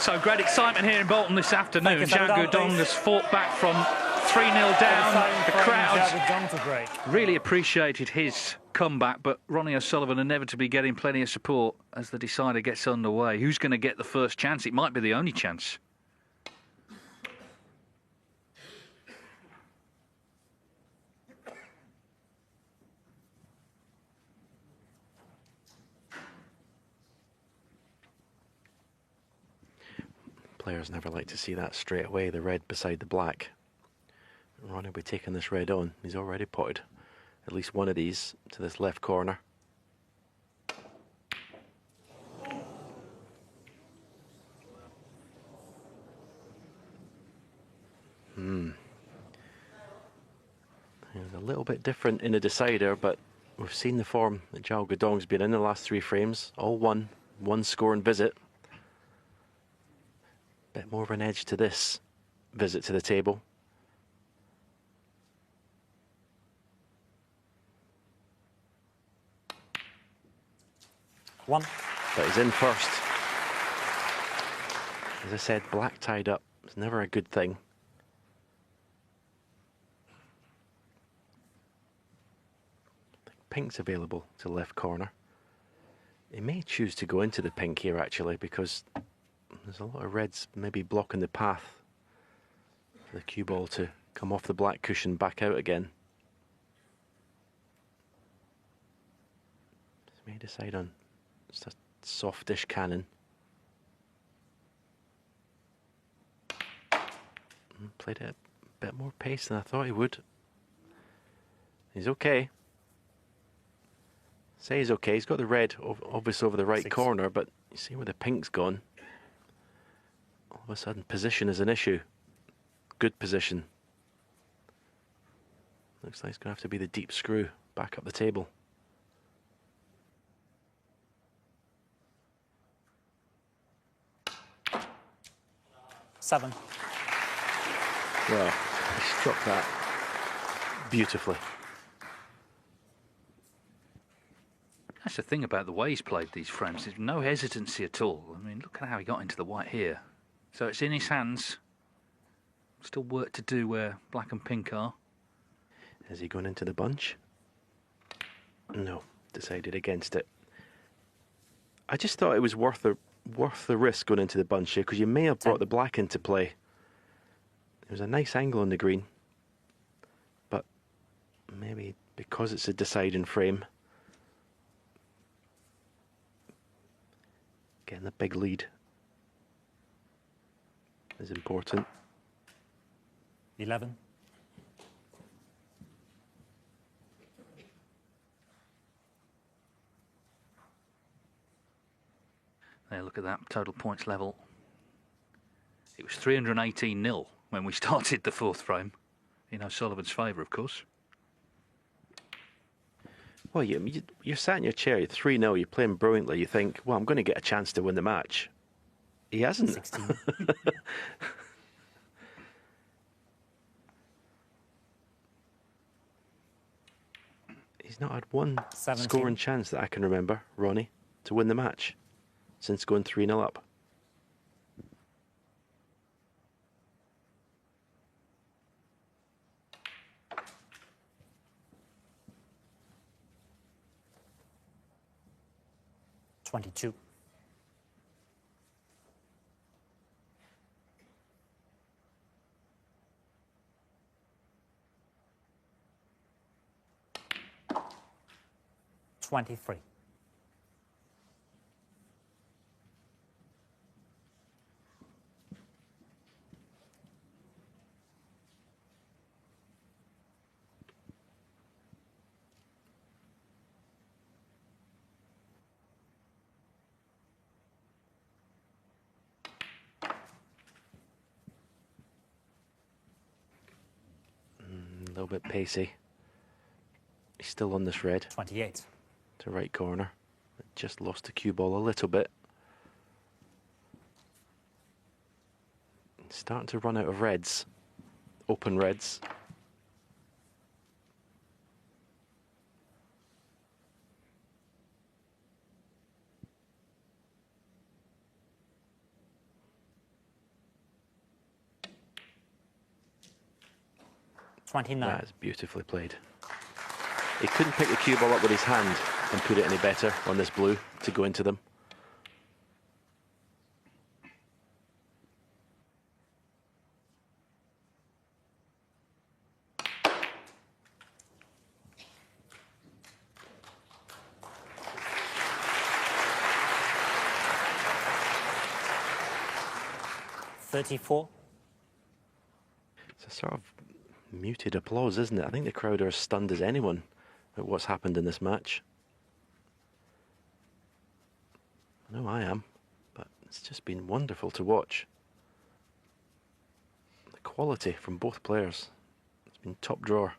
So great excitement here in Bolton this afternoon. Zhao Guodong, Guodong has fought back from 3-0 down. The crowd really appreciated his comeback, but Ronnie Osullivan inevitably getting plenty of support as the decider gets underway. Who's going to get the first chance? It might be the only chance. Players never like to see that straight away, the red beside the black. Ronnie will be taking this red on. He's already potted at least one of these to this left corner. It's a little bit different in a decider, but we've seen the form that Zhao Guodong's been in the last 3 frames. All one score and visit. Bit more of an edge to this visit to the table. One. But he's in first. As I said, black tied up is never a good thing. I think pink's available to the left corner. He may choose to go into the pink here actually, because there's a lot of reds maybe blocking the path for the cue ball to come off the black cushion back out again. So may decide on just a softish cannon. Played it a bit more pace than I thought he would. He's okay. Say he's okay. He's got the red obviously over the right corner, but you see where the pink's gone. All of a sudden, position is an issue. Good position. Looks like it's going to have to be the deep screw back up the table. Seven. Well, he struck that beautifully. That's the thing about the way he's played these frames. There's no hesitancy at all. I mean, look at how he got into the white here. So it's in his hands. Still work to do where black and pink are. Has he gone into the bunch? No, decided against it. I just thought it was worth the risk going into the bunch here, because you may have brought the black into play. There was a nice angle on the green, but maybe because it's a deciding frame, getting the big lead is important. 11. There, look at that total points level. It was 318-0 when we started the 4th frame, in Osullivan's favour, of course. Well, you're sat in your chair, you're 3-0, you're playing brilliantly, you think, well, I'm going to get a chance to win the match. He hasn't. 16. He's not had one 17. scoring chance that I can remember, Ronnie, to win the match since going 3-0 up. $22. $23. A little bit pacey. He's still on this red. 28. To right corner. Just lost the cue ball a little bit. Starting to run out of reds. Open reds. 29. That is beautifully played. He couldn't pick the cue ball up with his hand and put it any better on this blue to go into them. It's a sort of muted applause, isn't it? I think the crowd are as stunned as anyone at what's happened in this match. I know I am, but it's just been wonderful to watch. The quality from both players, it's been top drawer.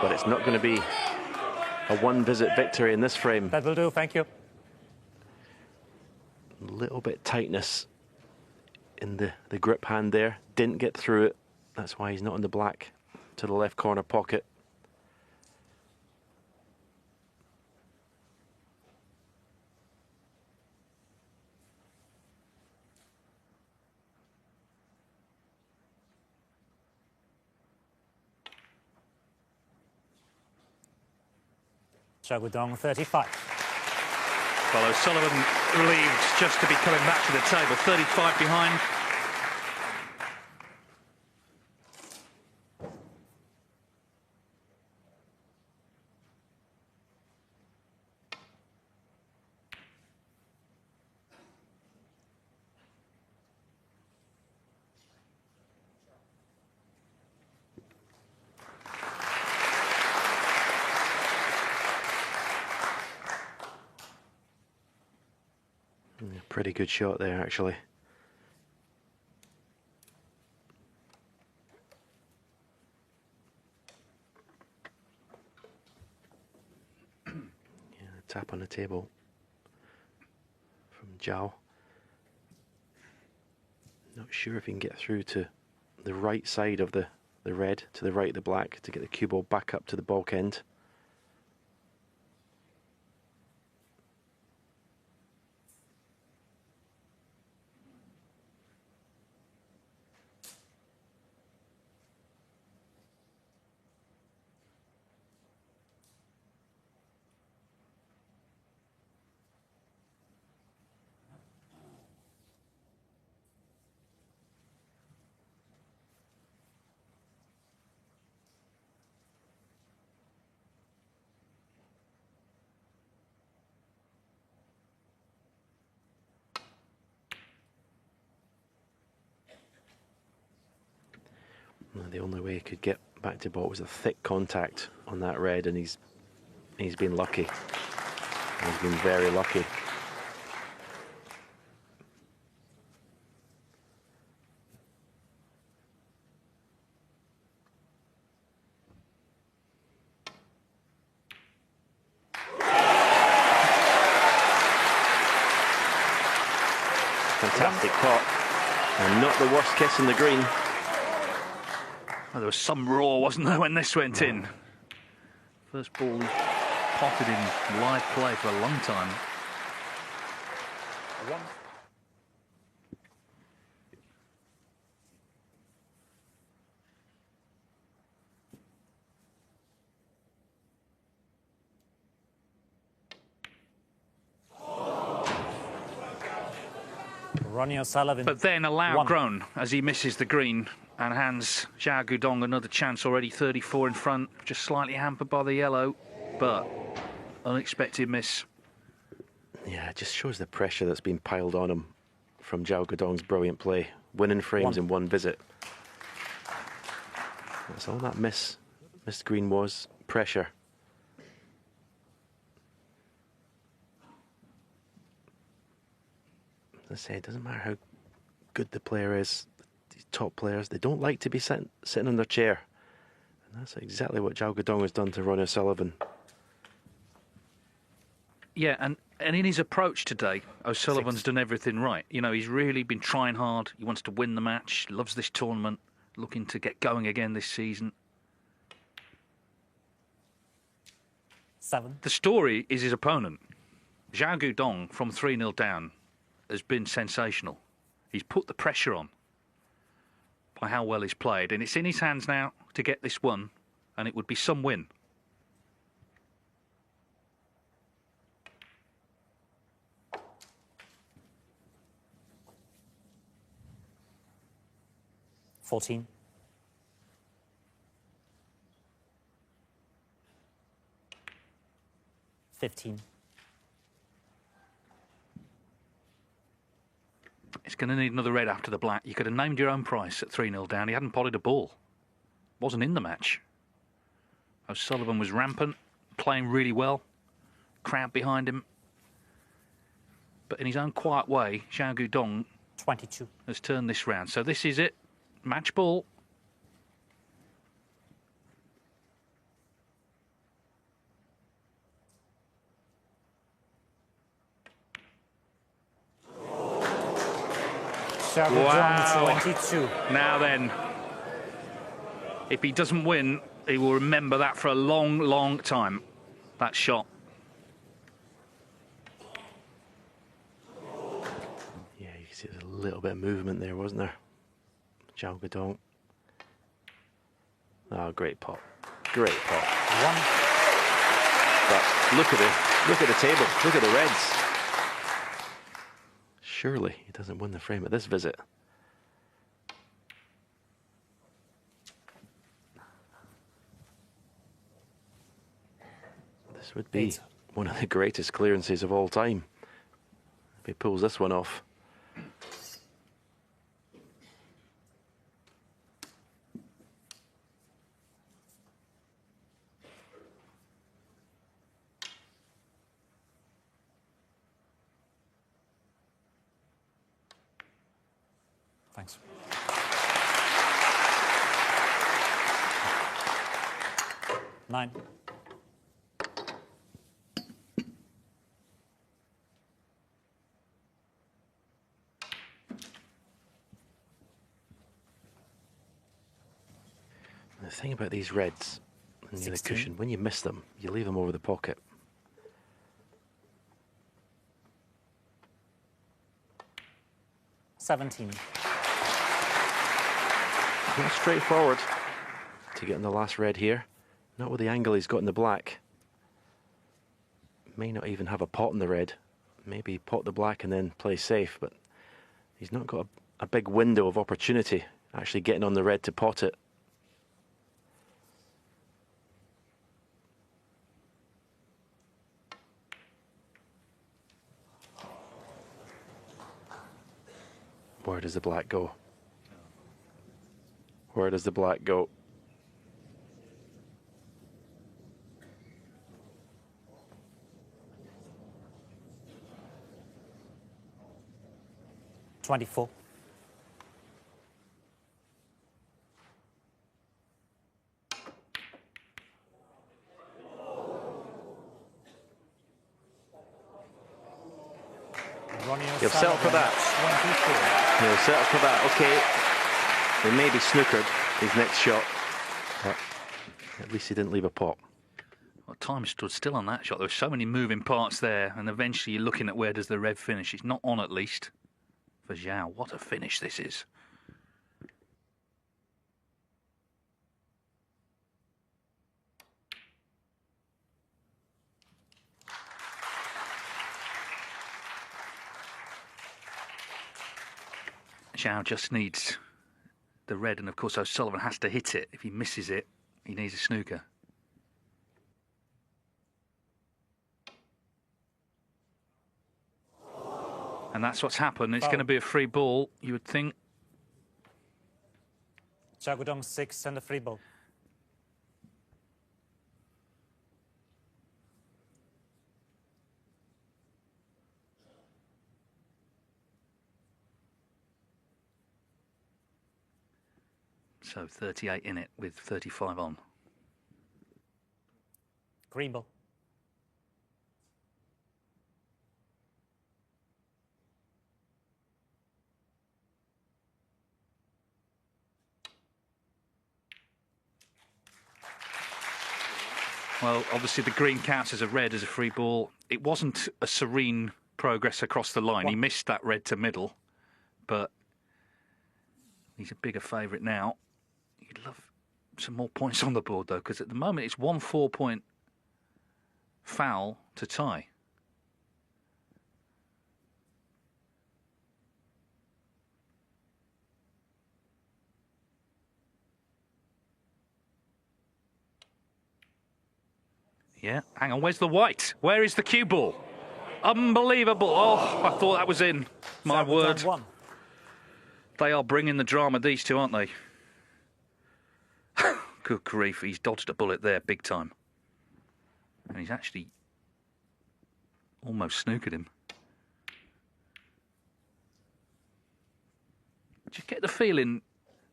But it's not going to be a one-visit victory in this frame. That will do, thank you. A little bit tightness in the grip hand there. Didn't get through it. That's why he's not in the black to the left corner pocket. Zhao Guodong, 35. Well, Osullivan relieved just to be coming back to the table, 35 behind. Pretty good shot there, actually. Yeah, tap on the table from Zhao. Not sure if he can get through to the right side of the red, to the right of the black, to get the cue ball back up to the bulk end. The only way he could get back to ball was a thick contact on that red, and he's been lucky. He's been very lucky. Fantastic pot, and not the worst kiss in the green. Well, there was some roar, wasn't there, when this went in? First ball potted in live play for a long time. Ronnie Osullivan. But then a loud groan as he misses the green and hands Zhao Guodong another chance, already 34 in front, just slightly hampered by the yellow, but unexpected miss. Yeah, it just shows the pressure that's been piled on him from Zhao Guodong's brilliant play. Winning frames in one visit. That's all that missed green was, pressure. As I say, it doesn't matter how good the player is, these top players, they don't like to be sitting on their chair. And that's exactly what Zhao Guodong has done to Ronnie Osullivan. Yeah, and in his approach today, O'Sullivan's done everything right. You know, he's really been trying hard. He wants to win the match, loves this tournament, looking to get going again this season. 7. The story is his opponent. Zhao Guodong, from 3-0 down, has been sensational. He's put the pressure on by how well he's played, and it's in his hands now to get this one, and it would be some win. $14. 15. He's going to need another red after the black. You could have named your own price at 3-0 down. He hadn't potted a ball. Wasn't in the match. Osullivan was rampant, playing really well. Crowd behind him. But in his own quiet way, Zhao Guodong 22. has turned this round. So this is it. Match ball. Wow. 22. Now then, if he doesn't win, he will remember that for a long, long time. That shot. Yeah, you can see there's a little bit of movement there, wasn't there? Zhao Guodong. Oh, great pot. Great pot. 1. But look at the table. Look at the reds. Surely he doesn't win the frame at this visit. This would be 8. one of the greatest clearances of all time if he pulls this one off. Thanks. Nine. The thing about these reds and the other 16. cushion, when you miss them, you leave them over the pocket. $17. Not straightforward to get in the last red here. Not with the angle he's got in the black. May not even have a pot in the red. Maybe pot the black and then play safe, but he's not got a big window of opportunity actually getting on the red to pot it. Where does the black go? Where does the black go? $24. He'll settle for that. 24. He'll settle for that. Okay. He may be snookered his next shot, but at least he didn't leave a pot. Well, time stood still on that shot. There were so many moving parts there, and eventually you're looking at where does the red finish. It's not on, at least, for Zhao. What a finish this is. Zhao just needs the red, and of course Osullivan has to hit it. If he misses it, he needs a snooker. And that's what's happened. It's going to be a free ball, you would think. Guodong 6 and a free ball. So 38 in it with 35 on. Green ball. Well, obviously the green counts as a red, as a free ball. It wasn't a serene progress across the line. He missed that red to middle, but he's a bigger favourite now. You'd love some more points on the board, though, because at the moment it's 1 4-point foul to tie. Yeah, hang on, where's the white? Where is the cue ball? Unbelievable. Oh, I thought that was in. My word. They are bringing the drama, these two, aren't they? Good grief, he's dodged a bullet there, big time. And he's actually almost snookered him. Just get the feeling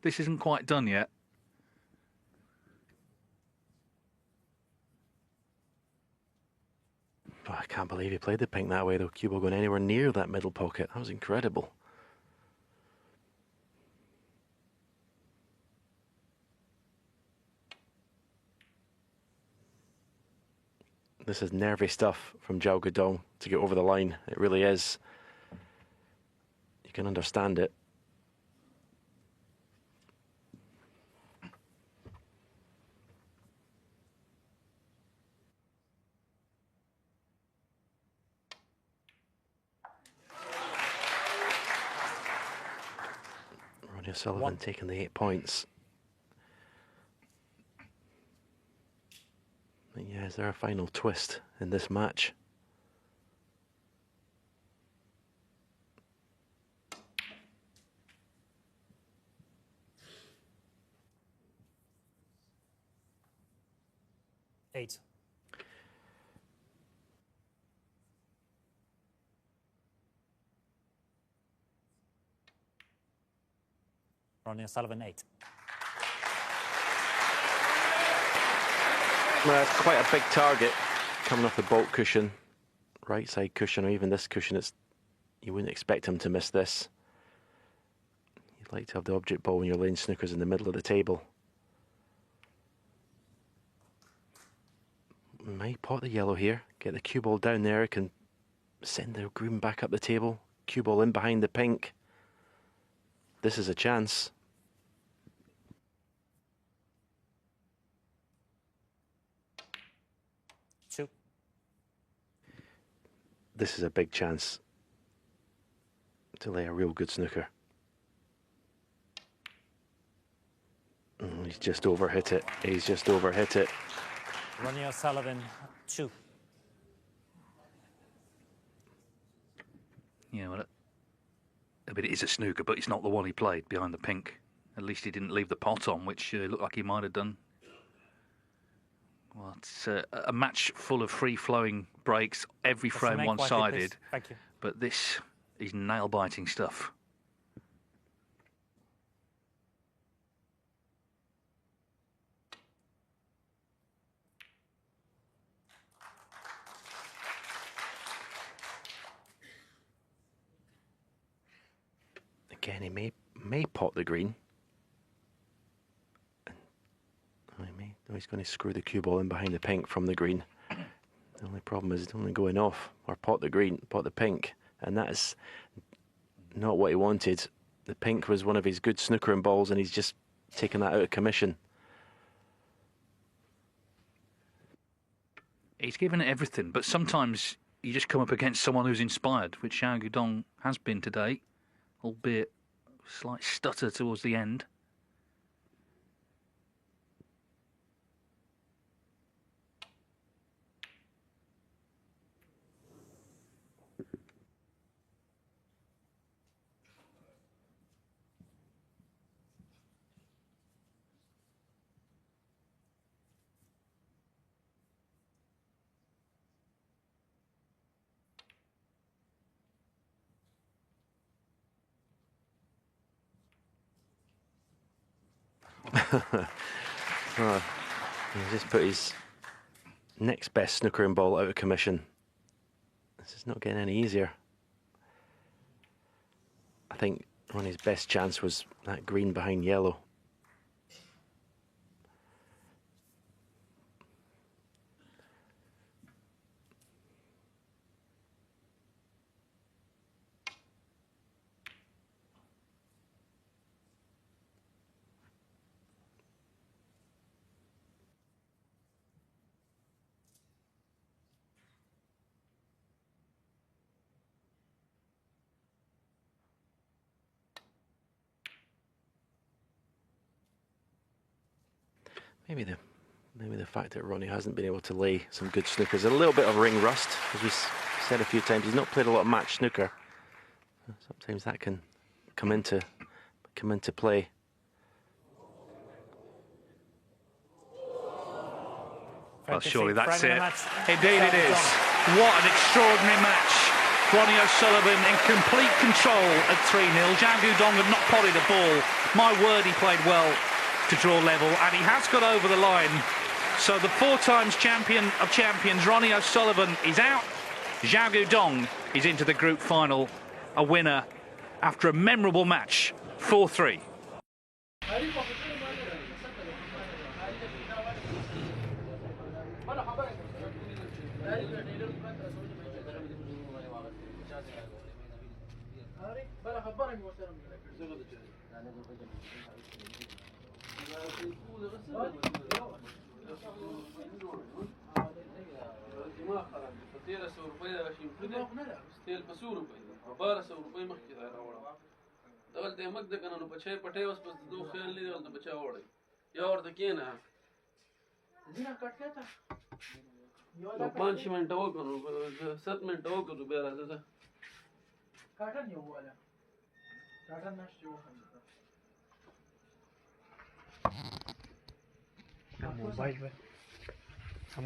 this isn't quite done yet. Oh, I can't believe he played the pink that way, though. Cue ball going anywhere near that middle pocket. That was incredible. This is nervy stuff from Zhao Guodong to get over the line. It really is. You can understand it. Ronnie Osullivan taking the 8 points. Yeah, is there a final twist in this match? Eight. Ronnie Osullivan, 8. Well, it's quite a big target coming off the baulk cushion, right side cushion, or even this cushion. You wouldn't expect him to miss this. You'd like to have the object ball when you're laying snookers in the middle of the table. Might pot the yellow here, get the cue ball down there, can send the green back up the table, cue ball in behind the pink. This is a chance. Two. This is a big chance to lay a real good snooker. Oh, he's just overhit it. He's just overhit it. Ronnie Osullivan, 2. Yeah, well, I mean, it is a snooker, but it's not the one he played behind the pink. At least he didn't leave the pot on, which looked like he might have done. Well, it's a match full of free-flowing breaks, every frame one-sided. Thank you. But this is nail-biting stuff. Again, he may pot the green. He's going to screw the cue ball in behind the pink from the green. The only problem is it's only going off, or pot the green, pot the pink, and that is not what he wanted. The pink was one of his good snookering balls, and he's just taken that out of commission. He's given it everything, but sometimes you just come up against someone who's inspired, which Zhao Guodong has been today, albeit a slight stutter towards the end. Oh, he just put his next best snookering ball out of commission. This is not getting any easier. I think Ronnie's best chance was that green behind yellow. Maybe the fact that Ronnie hasn't been able to lay some good snooker is a little bit of ring rust, as we said a few times. He's not played a lot of match snooker. Sometimes that can come into play. Well, surely that's it. Indeed it is. What an extraordinary match. Ronnie O'Sullivan in complete control at 3-0. Zhao Guodong had not potted a ball. My word, he played well to draw level, and he has got over the line. So the 4 times champion of champions, Ronnie O'Sullivan, is out. Zhao Guodong is into the group final, a winner after a memorable match, 4-3.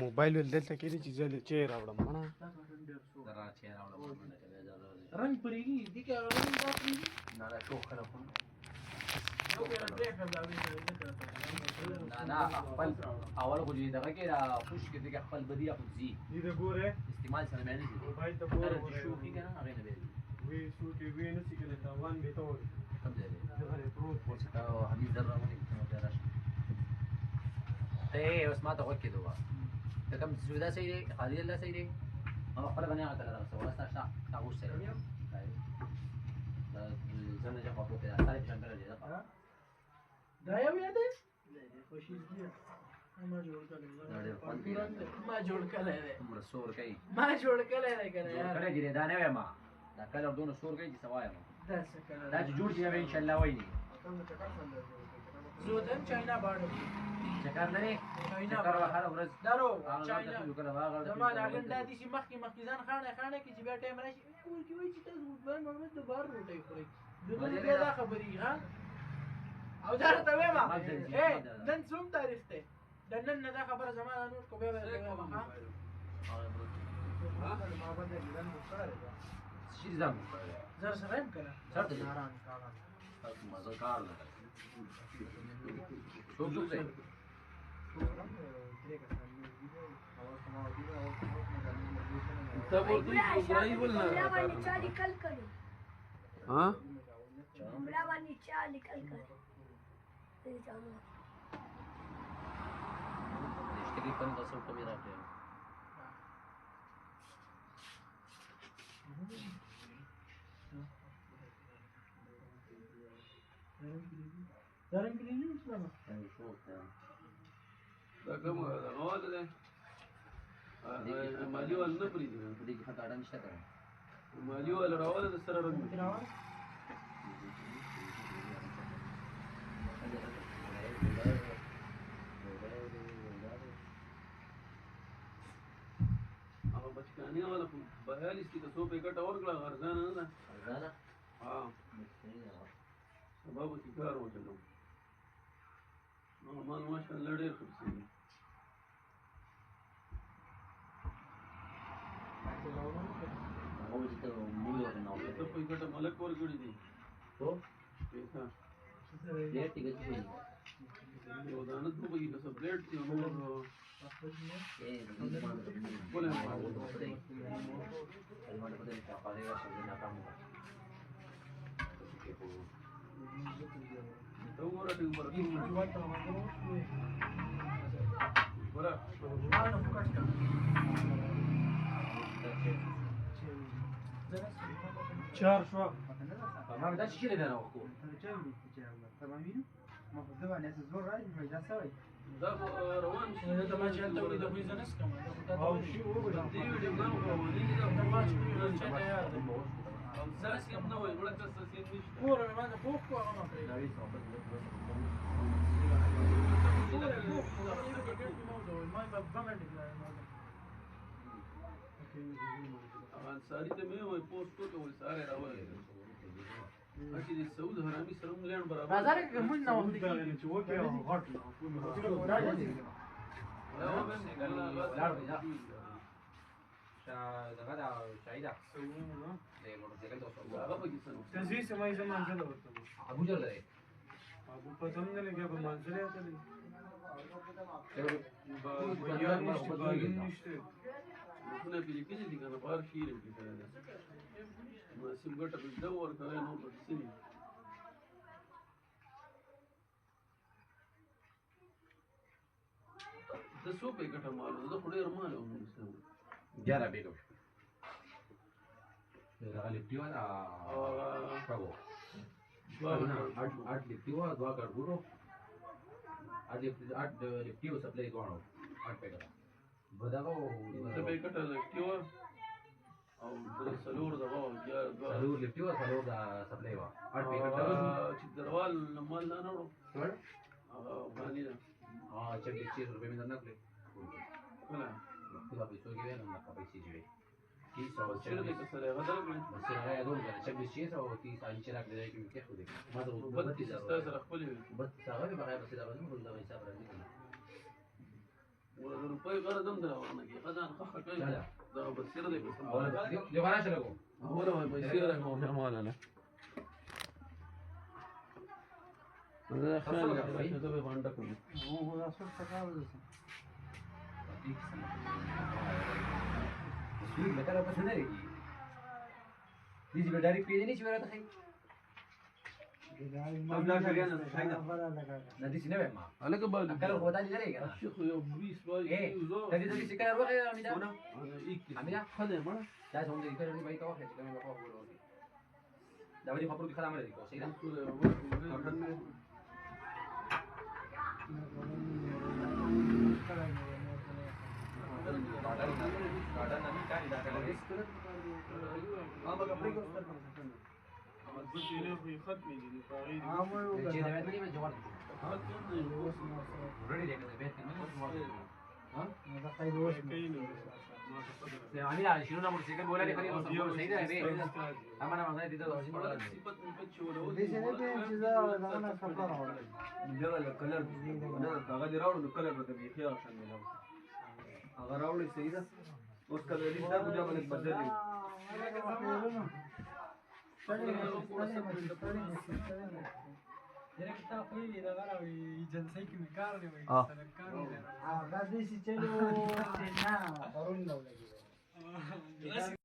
موبایل ول دلته کې دي چې زه چیر راوړم نه رنګ پرېږي دي کې رنګ راځي نه دا شو خلک نه خپل اول خو دې دغه کې را خوش کې دې خپل بدی خو زی دې ګوره استعمال سره معنی دي موبایل ته ګوره شو کې کنه هغه نه وی شو کې وی نه سي کله تا وان به ته کوم ځای دغه پروت پوسټ او حمید درونه کې راشه ايه اوس ما ته وکړې دوه ته کوم سودا صحیح دی خالد الله صحیح دی او خپل باندې هغه کړه راځه ولا تاسو تاسو سره دا زنه چې په کوته سره څنګه راځي دا یو یاد دی خوشی دی ما جوړ کړل ما جوړ کړل تمره سور کوي ما جوړ کړل کنه یار کړه دې دا نه ما دا کله دونه سور کوي چې سوایم دا څه کړه دا جوړ دی ان شاء الله وایي زودن چاینا باندې چکر نه چکر هر ورځ درو چاینا زما دا ګنده دي چې مخکې ځان خانه کې چې بیا ټایم راشي وایي چې تاسو ګوډبان محمد د بار روټي خوري دغه دا خبرې ها او دا ته وایم اے نن څوم تاریخ ته د نن نه دا خبره زما نور کو بیا وایم ها ما باندې ګران وکړه شي ځم زر سره هم کړه سره ناران کاغذ تاسو مزه کار نه شو دوسه तब और तू इब्राहिम बोलना नीचा निकल कर हां उमरावा नीचा निकल कर ये जाऊंगा रिश्ते पण कसं कमी राहते Darang kiri selama. Da kamu ada awal deh. Mali wal na puri deh. Puri kita ada nista kan. Mali wal awal deh sara rang. Apa bachkani wala 42 की तो 100 पैकेट और गला अर्जाना ना. अर्जाना? हाँ. बाबू शिकार हो चलो मान माशाल्लाह ډېر خوشي او چې ته موږ نه ته په ګټه ملک ور کړی دي تو پیسا ډېر ټیګ شي یو دانه ته په کې څه پلیټ دی نو اے بوله ما و ته دی المانه په دې ته پاره راځي نه کار चार شو ما بدأت شيء لنا وقول تمامين ما بدأ ناس زور راي ما جا سوي ده روان ده ما جاء الدوري ده بيزنس كمان او شو هو ده دي ما هو ده ما جاء زاس كم نوع ولا تساسين مش كورة ما ده فوق ولا ما انصاري ته مې وای پوسټ کو وای ساره راوړل اچې د سعود حرامي سره مليان برابر بازار کې موږ نه وخت چې وکي او غټ دغه دا شایده تزوی سمای زمان زده ورته ابو جل دی ابو پتم نه لګي په منځله ته دی نشته خپل پیلیکې دي کنه بار کې لري کنه ما سیم ګټه په دور کوي نو په سینې د سو په ګټه مالو زه خو ډېر مالو هم نشم جاره بیګو دغه لپټیو دا پاو اټ لپټیو دوا ګړګورو اټ لپټیو سپلای غواړو اټ پیګا بداغو زه په ګټه لپټیو او د سلور دغه یا سلور لپټیو سلور دا سپلای وا اټ پیګا چې دروال مال نه نورو هغه باندې چک دې 6 روپے में करना ولا خدا پیسو کې نه نه پیسې جوړي کی سو شر دې کسره غدر کړی بس راځي دوم کنه چک دې 6 او 30 انچ راکړي کې کې خو دې ما ته بد چې تاسو خپل بس هغه به بغیر بس دا غوښنه خو دا حساب راځي ور روپۍ غردم دراونه کې خدان خخ کوي دا بصیر دې کوم یو غواړم شلګو اوله وای پیسې راکوم نه مال نه زه خیال کوم ته به باندې کوم هو دا څه څه کار دي سوی مته را پسند لري دې به ډایرکټ پیډ نه چې ورته خي دا شریان نه شایدا نه دې نه ما الګ بال کله خو دا لري کنه شیخ یو 20 بال ته دې څه کار وکړه امیدا امیدا خله مړه دا څنګه دې کړې بای ته وخت چې کومه په وګورو دا ودی خبرو دي خلامه دي کو صحیح يعني شنو نمر سيكل ولا لي خلينا نصور سيده هذه اما انا ما دي ده کلر دا هغه دی راوړو کلر به بي خيار شان ملو هغه راوړي صحیح ده اوس کله دې دا بیا باندې بدل دي Direct está fui y la gara y jensei que me carne güey. Ah, da dice chelo, nada, por un doble.